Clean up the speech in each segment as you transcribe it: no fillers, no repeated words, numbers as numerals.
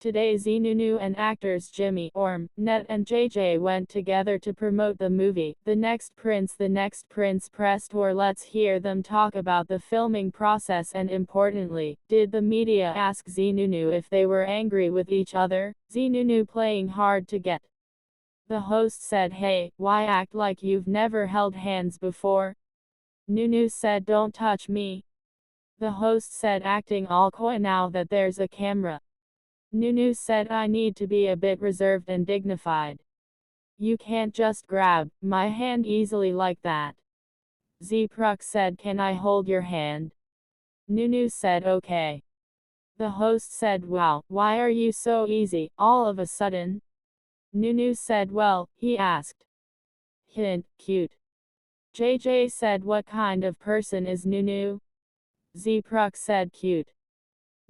Today Zee Nunew and actors Jimmy, Orm, Net and JJ went together to promote the movie, The Next Prince pressed for. Let's hear them talk about the filming process and importantly, did the media ask Zee Nunew if they were angry with each other? Zee Nunew playing hard to get. The host said, "Hey, why act like you've never held hands before?" Nunew said, "Don't touch me." The host said, acting all coy now that there's a camera. Nunew said, "I need to be a bit reserved and dignified. You can't just grab my hand easily like that." Zee Pruk said, "Can I hold your hand?" Nunew said, "Okay." The host said, "Wow, why are you so easy, all of a sudden?" Nunew said, "Well," he asked. Hint, cute. JJ said, "What kind of person is Nunew?" Zee Pruk said, "Cute."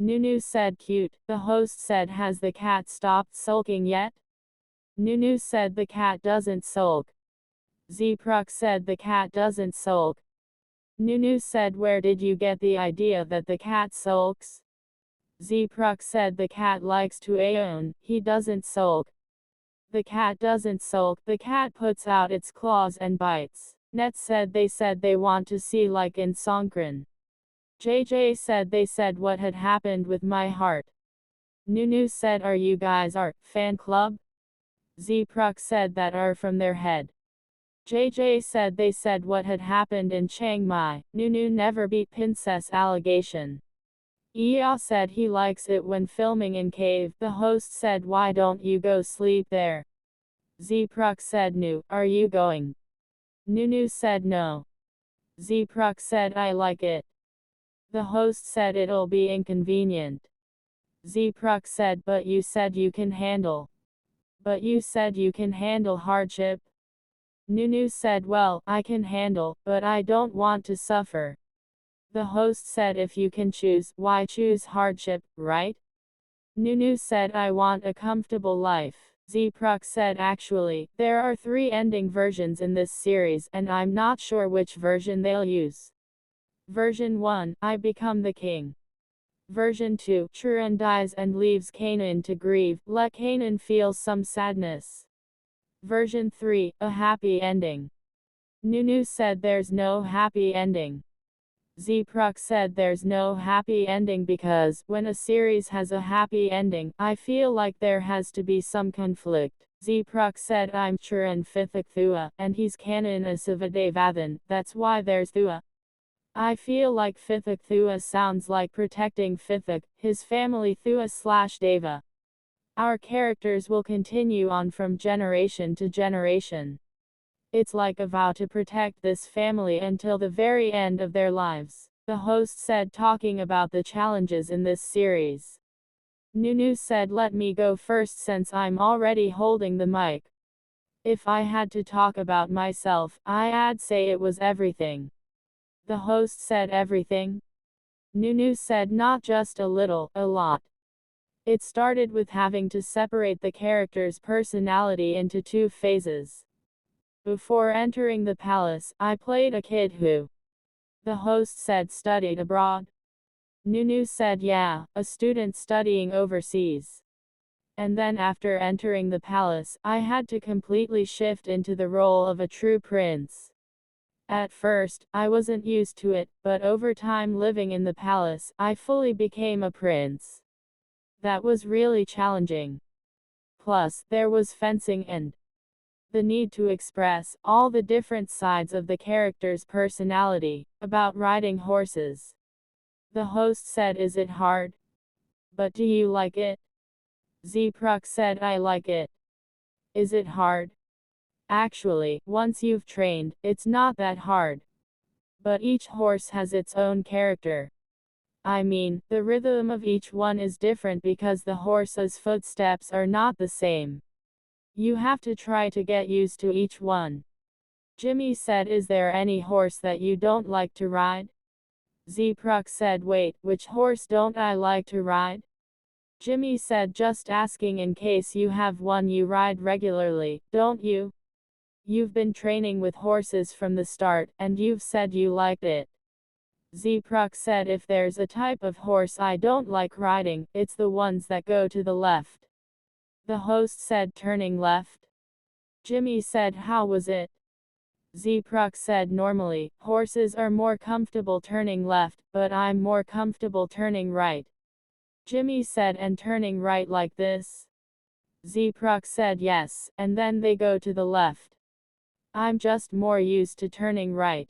Nunew said, "Cute." The host said, "Has the cat stopped sulking yet?" Nunew said, "The cat doesn't sulk." Zee Pruk said, "The cat doesn't sulk." Nunew said, "Where did you get the idea that the cat sulks?" Zee Pruk said, "The cat likes to aeon, he doesn't sulk." "The cat doesn't sulk, the cat puts out its claws and bites." Net said, they want to see like in Songkran." JJ said, "They said what had happened with my heart." Nunew said, "Are you guys our fan club?" Zee Pruk said, "That are from their head." JJ said, "They said what had happened in Chiang Mai. Nunew never beat princess allegation." Ia said he likes it when filming in cave. The host said, "Why don't you go sleep there?" Zee Pruk said, "No, are you going?" Nunew said, "No." Zee Pruk said, "I like it." The host said, "It'll be inconvenient." Zee Pruk said, "But you said you can handle." "But you said you can handle hardship." Nunew said, "Well, I can handle, but I don't want to suffer." The host said, "If you can choose, why choose hardship, right?" Nunew said, "I want a comfortable life." Zee Pruk said, "Actually, there are 3 ending versions in this series and I'm not sure which version they'll use. Version 1, I become the king. Version 2, Churan dies and leaves Canaan to grieve, let Canaan feel some sadness. Version 3, a happy ending." Nunew said, "There's no happy ending." Zee Pruk said, "There's no happy ending because, when a series has a happy ending, I feel like there has to be some conflict." Zee Pruk said, "I'm Churan Fithik Thua, and he's Canaan Asavadevathan, that's why there's Thua. I feel like Fithik Thua sounds like protecting Fithik, his family Thua/Deva. Our characters will continue on from generation to generation. It's like a vow to protect this family until the very end of their lives," the host said, talking about the challenges in this series. Nunew said, "Let me go first since I'm already holding the mic. If I had to talk about myself, I'd say it was everything." The host said, "Everything?" Nunew said, "Not just a little, a lot. It started with having to separate the character's personality into 2 phases. Before entering the palace, I played a kid who," the host said, "studied abroad." Nunew said, "Yeah, a student studying overseas. And then after entering the palace, I had to completely shift into the role of a true prince. At first, I wasn't used to it, but over time living in the palace, I fully became a prince. That was really challenging. Plus, there was fencing and the need to express all the different sides of the character's personality, about riding horses." The host said, "Is it hard? But do you like it?" Zee Pruk said, "I like it." "Is it hard?" "Actually, once you've trained, it's not that hard. But each horse has its own character. I mean, the rhythm of each one is different because the horse's footsteps are not the same. You have to try to get used to each one." Jimmy said, "Is there any horse that you don't like to ride?" Zee Pruk said, "Wait, which horse don't I like to ride?" Jimmy said, "Just asking in case you have one you ride regularly, don't you? You've been training with horses from the start, and you've said you liked it." Zee Pruk said, if there's a type of horse I don't like riding, it's the ones that go to the left. The host said, turning left. Jimmy said, how was it? Zee Pruk said, normally, horses are more comfortable turning left, but I'm more comfortable turning right. Jimmy said, and turning right like this? Zee Pruk said, yes, and then they go to the left. I'm just more used to turning right.